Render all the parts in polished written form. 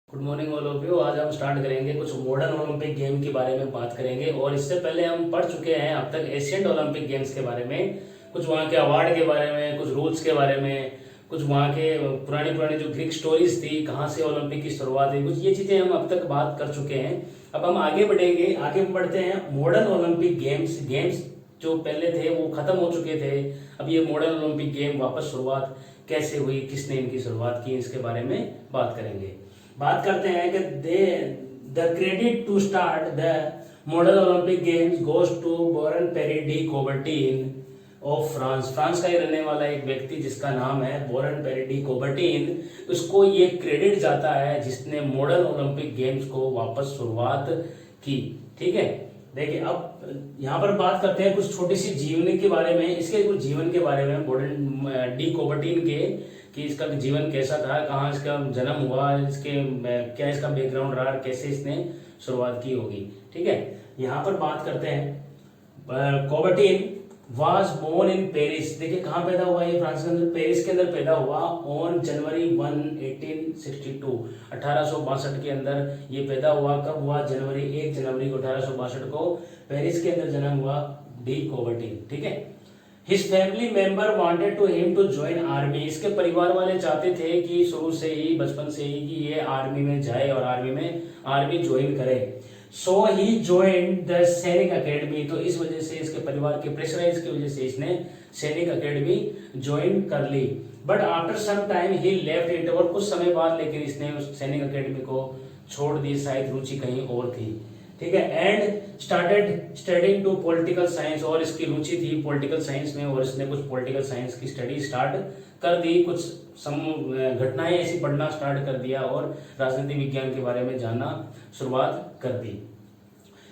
Good morning all of you. आज हम start करेंगे कुछ मॉडर्न ओलंपिक गेम के बारे में बात करेंगे। और इससे पहले हम पढ़ चुके हैं अब तक एशियन ओलंपिक गेम्स के बारे में, कुछ वहाँ के अवार्ड के बारे में, कुछ रूल्स के बारे में, कुछ वहाँ के पुरानी पुरानी जो ग्रीक स्टोरीज थी, कहाँ से ओलंपिक की शुरुआत हुई, कुछ ये चीज़ें हम अब तक बात कर चुके हैं। अब हम आगे बढ़ेंगे, आगे बढ़ते हैं मॉडर्न ओलंपिक गेम्स। गेम्स जो पहले थे वो खत्म हो चुके थे, अब ये मॉडर्न ओलंपिक गेम वापस शुरुआत कैसे हुई, किसने इनकी शुरुआत की, इसके बारे में बात करेंगे। बात करते हैं कि the credit to start the modern Olympic games goes to Baron Pierre de Coubertin of France. France का ही रहने वाला एक व्यक्ति जिसका नाम है बोरन पेरी डी कोबर्टीन, उसको ये क्रेडिट जाता है जिसने मॉडर्न ओलंपिक गेम्स को वापस शुरुआत की। ठीक है, देखिए अब यहाँ पर बात करते हैं कुछ छोटी सी जीवनी के बारे में, इसके कुछ जीवन के बारे में बोरन डी कोबर्टीन के, कि इसका जीवन कैसा था, कहाँ इसका जन्म हुआ, इसके क्या इसका बैकग्राउंड रहा, कैसे इसने शुरुआत की होगी। ठीक है, यहाँ पर बात करते हैं कोबर्टीन वाज बोर्न इन पेरिस। देखिए कहाँ पैदा हुआ ये, फ्रांस के अंदर, पेरिस के अंदर पैदा हुआ ऑन जनवरी 1 1862, 1862 के अंदर ये पैदा हुआ। कब हुआ? जनवरी 1 जनवरी को 1862 को पेरिस के अंदर जन्म हुआ डी कोबर्टीन। ठीक है, His family member wanted to him to join army। इसके परिवार वाले चाहते थे कि शुरू से ही, बचपन से ही, कि ये आर्मी में जाए और आर्मी ज्वाइन करे। So he joined the सैनिक अकेडमी। तो इस वजह से, इसके परिवार के प्रेशराइज की वजह से इसने सैनिक अकेडमी ज्वाइन कर ली। But after some time he left it. और कुछ समय बाद लेकिन इसने उस सैनिक अकेडमी को छोड़ दी, शायद रुचि कहीं और थी। ठीक है, and started studying to political science. और इसकी रुचि थी पॉलिटिकल साइंस में, और इसने कुछ पॉलिटिकल साइंस की स्टडी स्टार्ट कर दी, कुछ घटनाएं ऐसी पढ़ना स्टार्ट कर दिया और राजनीति विज्ञान के बारे में जानना शुरुआत कर दी।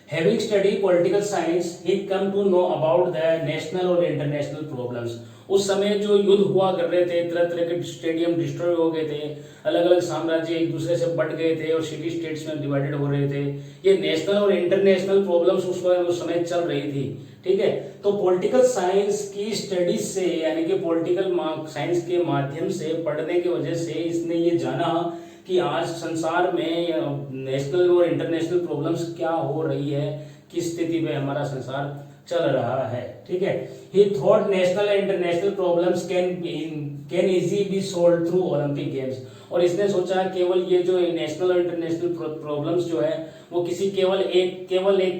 Having studied political science, he come to know about the national और international problems। उस समय जो युद्ध हुआ कर रहे थे, तरह तरह के स्टेडियम डिस्ट्रॉय हो गए थे, अलग अलग साम्राज्य एक दूसरे से बट गए थे और सिटी स्टेट्स में डिवाइडेड हो रहे थे। ये नेशनल और इंटरनेशनल प्रॉब्लम्स उस समय चल रही थी। ठीक है, तो पॉलिटिकल साइंस की स्टडीज से, यानी कि पॉलिटिकल साइंस के माध्यम से पढ़ने की वजह से इसने ये जाना कि आज संसार में नेशनल और इंटरनेशनल प्रॉब्लम्स क्या हो रही है, किस स्थिति में हमारा संसार चल रहा है। ठीक है, he thought national and international problems can easy be solve through Olympic games. और इसने सोचा केवल ये जो नेशनल और इंटरनेशनल प्रॉब्लम्स जो है वो किसी केवल एक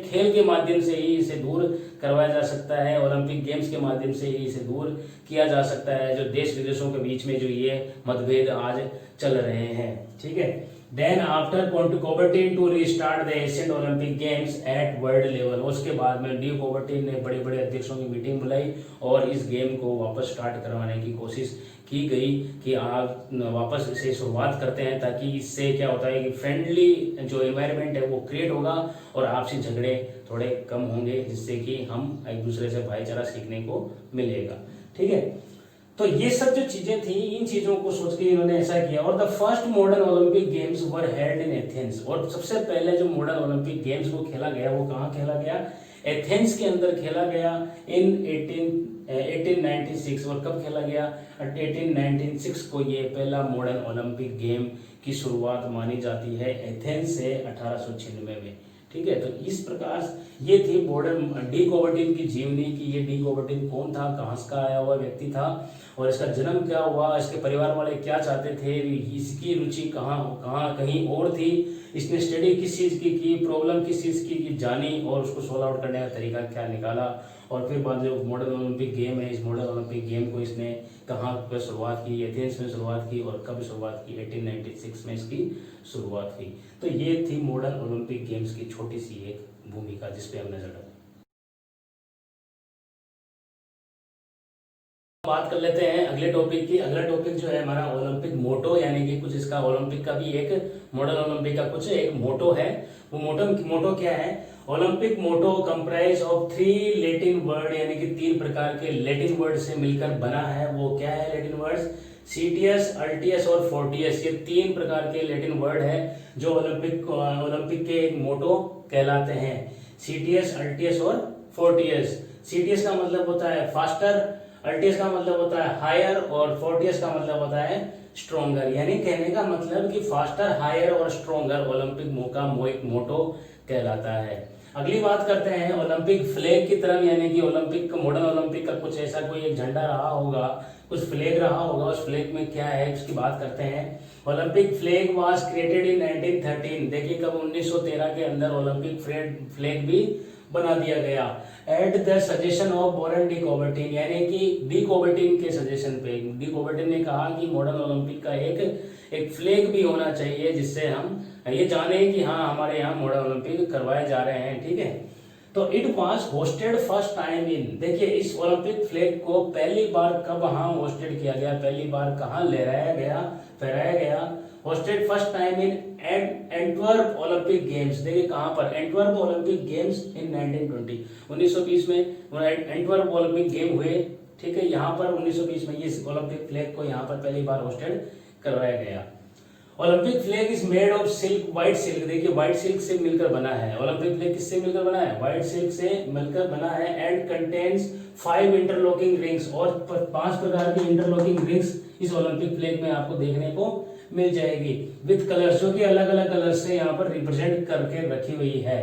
खेल के माध्यम से ही इसे दूर करवाया जा सकता है, ओलंपिक गेम्स के माध्यम से ही इसे दूर किया जा सकता है, जो देश विदेशों के बीच में जो ये मतभेद आज चल रहे हैं। ठीक है, then after Coubertin to restart the Asian Olympic games at world level. उसके बाद में डी कोबर्टीन ने बड़े बड़े अध्यक्षों की मीटिंग बुलाई और इस गेम को वापस स्टार्ट करवाने की कोशिश की गई कि आप वापस इसे शुरुआत करते हैं, ताकि इससे क्या होता है कि फ्रेंडली जो एनवायरनमेंट है वो क्रिएट होगा और आपसी झगड़े थोड़े कम होंगे, जिससे कि हम एक दूसरे से भाईचारा सीखने को मिलेगा। ठीक है, तो ये सब जो चीजें थी, इन चीजों को सोच के इन्होंने ऐसा किया। और the first modern Olympic games were held in Athens. और सबसे पहले जो मॉडर्न ओलंपिक गेम्स को खेला गया वो कहाँ खेला गया? एथेंस के अंदर खेला गया इन 1896। और कब खेला गया? 1896 को ये पहला मॉडर्न ओलंपिक गेम की शुरुआत मानी जाती है एथेंस से 1896 में। ठीक है, तो इस प्रकार ये थी मॉडर्न डी कोबर्टीन की जीवनी, कि ये डी कोबर्टीन कौन था, कहाँ का आया हुआ व्यक्ति था और इसका जन्म क्या हुआ, इसके परिवार वाले क्या चाहते थे, इसकी रुचि कहाँ कहीं और थी, इसने स्टडी किस चीज़ की प्रॉब्लम किस चीज़ की जानी और उसको सोल्व आउट करने का तरीका क्या निकाला। और फिर बाद जो मॉडर्न ओलंपिक गेम है, इस मॉडर्न ओलंपिक गेम को इसने कहाँ पर शुरुआत की? एथेंस में शुरुआत की। और कब शुरुआत की? 1896 में इसकी शुरुआत हुई। तो ये थी मॉडर्न ओलंपिक गेम्स की छोटी सी एक भूमिका जिस पे हम नजर डालें। बात कर लेते हैं अगले टॉपिक की। अगला टॉपिक जो है हमारा ओलंपिक मोटो, यानी कि कुछ इसका ओलंपिक का भी एक मॉडर्न ओलंपिक का कुछ एक मोटो है। वो मोटो क्या है? Olympic motto comprise of 3 Latin word, यानी कि 3 प्रकार के लैटिन वर्ड से मिलकर बना है। वो क्या है लैटिन वर्ड्स? सीटियस, अल्टियस और फोर्टियस। ये 3 प्रकार के लैटिन वर्ड है जो ओलंपिक के एक मोटो कहलाते हैं। सीटियस, अल्टियस और फोर्टियस। सीटियस का मतलब होता है फास्टर, अल्टियस का मतलब होता है हायर और फोर्टियस का मतलब होता है स्ट्रोंगर। यानी कहने का मतलब कि फास्टर, हायर और स्ट्रोंगर ओलंपिक का मोटो कहलाता है। अगली बात करते हैं ओलंपिक फ्लैग की तरफ, यानी कि ओलंपिक, मॉडर्न ओलंपिक का कुछ ऐसा कोई एक झंडा रहा होगा, कुछ फ्लैग रहा होगा, उस फ्लैग में क्या है उसकी बात करते हैं। Olympic flag was created in 1913। देखिए कब 1913 के अंदर ओलंपिक फ्लैग भी बना दिया गया। At the suggestion of Baron de Coubertin, यानी कि डी कॉबर्टिन के सजेशन पे डी कॉबर्टिन ने कहा कि मॉडर्न ओलंपिक का एक फ्लैग भी होना चाहिए, जिससे हम ये जाने कि हाँ हमारे यहाँ मॉडर्न ओलंपिक करवाए जा रहे हैं। ठीक है, तो it was hosted first time in, देखिए इस ओलंपिक फ्लैग को पहली बार कब हाँ होस्टेड किया गया, पहली बार कहाँ लहराया गया, फहराया गया। Hosted first time in Antwerp Olympic games, देखिए कहाँ पर, एंटवर्प ओलंपिक गेम्स इन 1920, 1920 में एंटवर्प ओलंपिक गेम हुए। ठीक है, यहाँ पर 1920 में ये ओलंपिक फ्लैग को यहाँ पर पहली बार होस्टेड करवाया गया। Olympic flag is made of silk, white silk, देखिए व्हाइट सिल्क से मिलकर बना है। ओलंपिक फ्लैग किससे मिलकर बना है, व्हाइट सिल्क से मिलकर बना है। एंड कंटेन्स 5 इंटरलॉकिंग रिंग्स, और 5 प्रकार की इंटरलॉकिंग रिंग्स इस ओलंपिक फ्लैग में आपको देखने को मिल जाएगी, विद कलर्स, जो कि अलग अलग कलर से यहाँ पर रिप्रेजेंट करके रखी हुई है।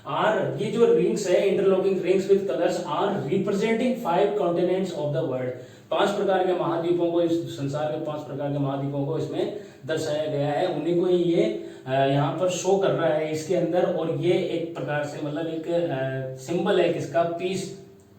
आर, ये जो रिंग्स है interlocking rings with colours are representing 5 continents of the world, 5 प्रकार के महाद्वीपों को, इस संसार के 5 प्रकार के महाद्वीपों को इसमें दर्शाया गया है। उन्हीं को ही ये यहाँ पर शो कर रहा है इसके अंदर। और ये एक प्रकार से मतलब एक सिंबल है किसका, पीस,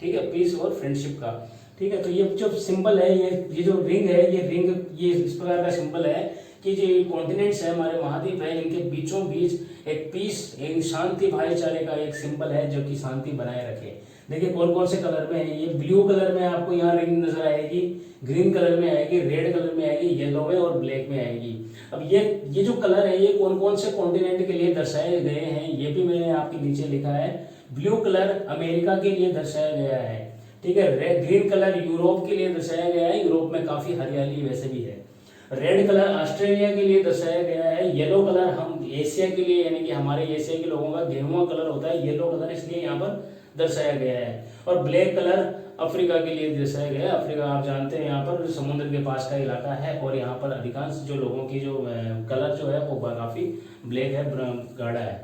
ठीक है, पीस और फ्रेंडशिप का। ठीक है, तो ये जो सिंबल है, ये जो रिंग है, ये रिंग ये इस प्रकार का सिंबल है कि जो कॉन्टिनेंट्स है, हमारे महाद्वीप है, इनके बीचों बीच एक पीस, एक शांति, भाईचारे का एक सिंबल है जो कि शांति बनाए रखे। देखिए कौन कौन से कलर में है, ये ब्लू कलर में आपको यहाँ रिंग नजर आएगी, ग्रीन कलर में आएगी, रेड कलर में आएगी, येलो में और ब्लैक में आएगी। अब ये जो कलर है ये कौन कौन से कॉन्टिनेंट के लिए दर्शाए गए हैं, ये भी मैंने आपके नीचे लिखा है। ब्लू कलर अमेरिका के लिए दर्शाया गया है। ठीक है, ग्रीन कलर यूरोप के लिए दर्शाया गया है, यूरोप में काफी हरियाली वैसे भी है। रेड कलर ऑस्ट्रेलिया के लिए दर्शाया गया है। येलो कलर हम एशिया के लिए, यानी कि हमारे एशिया के लोगों का गेहुआ कलर होता है येलो कलर, इसलिए यहाँ पर दर्शाया गया है। और ब्लैक कलर अफ्रीका के लिए दर्शाया गया है। अफ्रीका आप जानते हैं यहाँ पर समुद्र के पास का इलाका है, और यहाँ पर अधिकांश जो लोगों की जो कलर जो है वो काफी ब्लैक है, गाढ़ा है।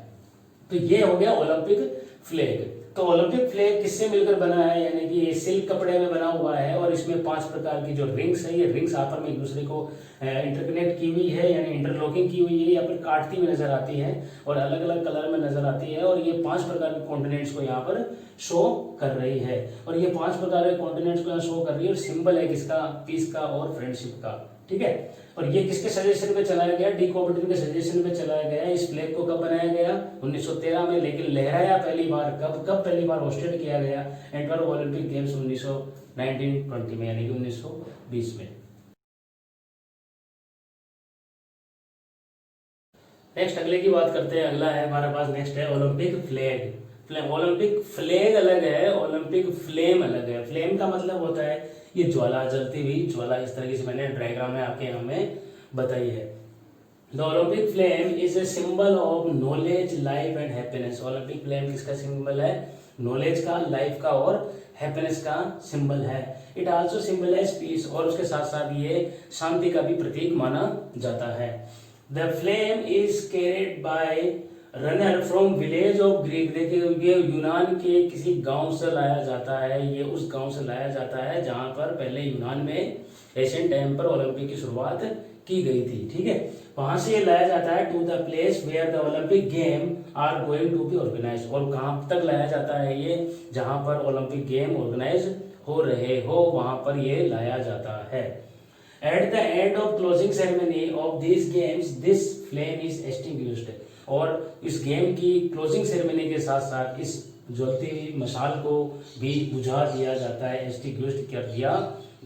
तो ये हो गया ओलंपिक फ्लैग। तो ओलंपिक फ्लैग किससे मिलकर बना है, यानी कि ये सिल्क कपड़े में बना हुआ है, और इसमें 5 प्रकार की जो रिंग्स है, ये रिंग्स आपस में एक दूसरे को इंटरकनेक्ट की हुई है, यानी इंटरलॉकिंग की हुई है, या फिर काटती हुई नजर आती है और अलग अलग कलर में नजर आती है। और ये 5 प्रकार के कॉन्टिनेंट्स को यहाँ पर शो कर रही है, और ये 5 प्रकार के कॉन्टिनेंट्स को यहाँ शो कर रही है, और सिंबल है किसका, पीस का और फ्रेंडशिप का। ठीक है, और ये किसके सजेशन पे चलाया गया, डी कॉबर्टिन के सजेशन पे चलाया गया। इस फ्लैग को कब बनाया गया, 1913 में, लेकिन लहराया पहली बार कब पहली बार होस्टेड किया गया, एंटवर्प ओलंपिक गेम्स 1920 में, यानी कि 1920 में। नेक्स्ट अगले की बात करते हैं। अगला है हमारे पास, नेक्स्ट है ओलंपिक फ्लैग। ओलंपिक फ्लैग अलग है, ओलंपिक फ्लेम अलग है। फ्लेम का मतलब होता है ये ज्वाला, जलती हुई ज्वाला, इस तरीके से मैंने डायग्राम में आपके यहाँ में बताई है। The Olympic flame is a symbol of knowledge, life and happiness. Olympic flame किसका सिंबल है, नॉलेज का, लाइफ का और हैप्पीनेस का सिंबल है। इट आल्सो सिंबलाइज पीस, और उसके साथ साथ ये शांति का भी प्रतीक माना जाता है। The flame is carried by runner from village of Greek. देखिए ये यूनान के किसी गांव से लाया जाता है, ये उस गांव से लाया जाता है जहां पर पहले यूनान में एशियन टाइम पर ओलंपिक की शुरुआत की गई थी। ठीक है, वहां से ये लाया जाता है to the place where the Olympic game are going to be organise. और कहां तक लाया जाता है ये, जहां पर ओलंपिक गेम ऑर्गेनाइज हो रहे हो, वहां पर ये लाया जाता है। At the end of closing ceremony of this games this flame is extinguished. और इस गेम की क्लोजिंग सेरेमनी के साथ साथ इस ज्वलती हुई मशाल को भी बुझा दिया जाता है, एक्सटिंग्विश्ड कर दिया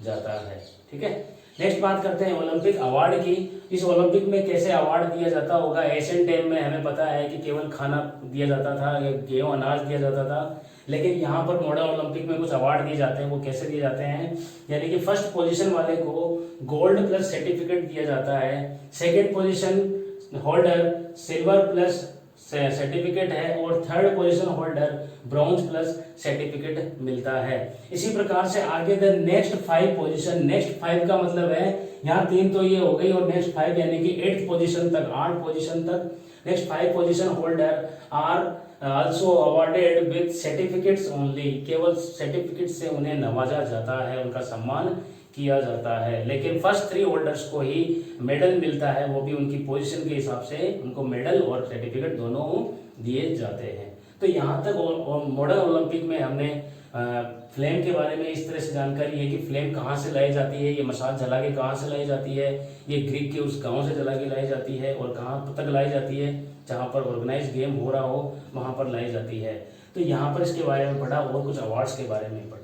जाता है। ठीक है, नेक्स्ट बात करते हैं ओलंपिक अवार्ड की। इस ओलंपिक में कैसे अवार्ड दिया जाता होगा। एशियन टाइम में हमें पता है कि केवल खाना दिया जाता था, गेहूं अनाज दिया जाता था, लेकिन यहाँ पर मॉडर्न ओलंपिक में कुछ अवार्ड दिए जाते हैं। वो कैसे दिए जाते हैं, यानी कि फर्स्ट पोजीशन वाले को गोल्ड प्लस सर्टिफिकेट दिया जाता है, second position holder silver plus certificate है और third position holder bronze plus certificate मिलता है। इसी प्रकार से आगे द नेक्स्ट 5 पोजीशन, नेक्स्ट 5 का मतलब है यहाँ 3 तो ये हो गई और नेक्स्ट 5 यानी कि 8th पोजीशन तक, 8 पोजीशन तक next 5 position holder are also awarded with certificates only, केवल सर्टिफिकेट से उन्हें नवाजा जाता है, उनका सम्मान किया जाता है। लेकिन फर्स्ट 3 होल्डर्स को ही मेडल मिलता है, वो भी उनकी पोजीशन के हिसाब से उनको मेडल और सर्टिफिकेट दोनों दिए जाते हैं। तो यहाँ तक मॉडर्न ओलंपिक में हमने फ्लेम के बारे में इस तरह से जानकारी है कि फ्लेम कहाँ से लाई जाती है, ये मशाल जला के कहाँ से लाई जाती है, ये ग्रीक के उस गांव से जला के लाई जाती है और कहाँ तक लाई जाती है, जहाँ पर ऑर्गेनाइज गेम हो रहा हो वहाँ पर लाई जाती है। तो यहाँ पर इसके बारे में पढ़ा और कुछ अवार्ड्स के बारे में पढ़ा।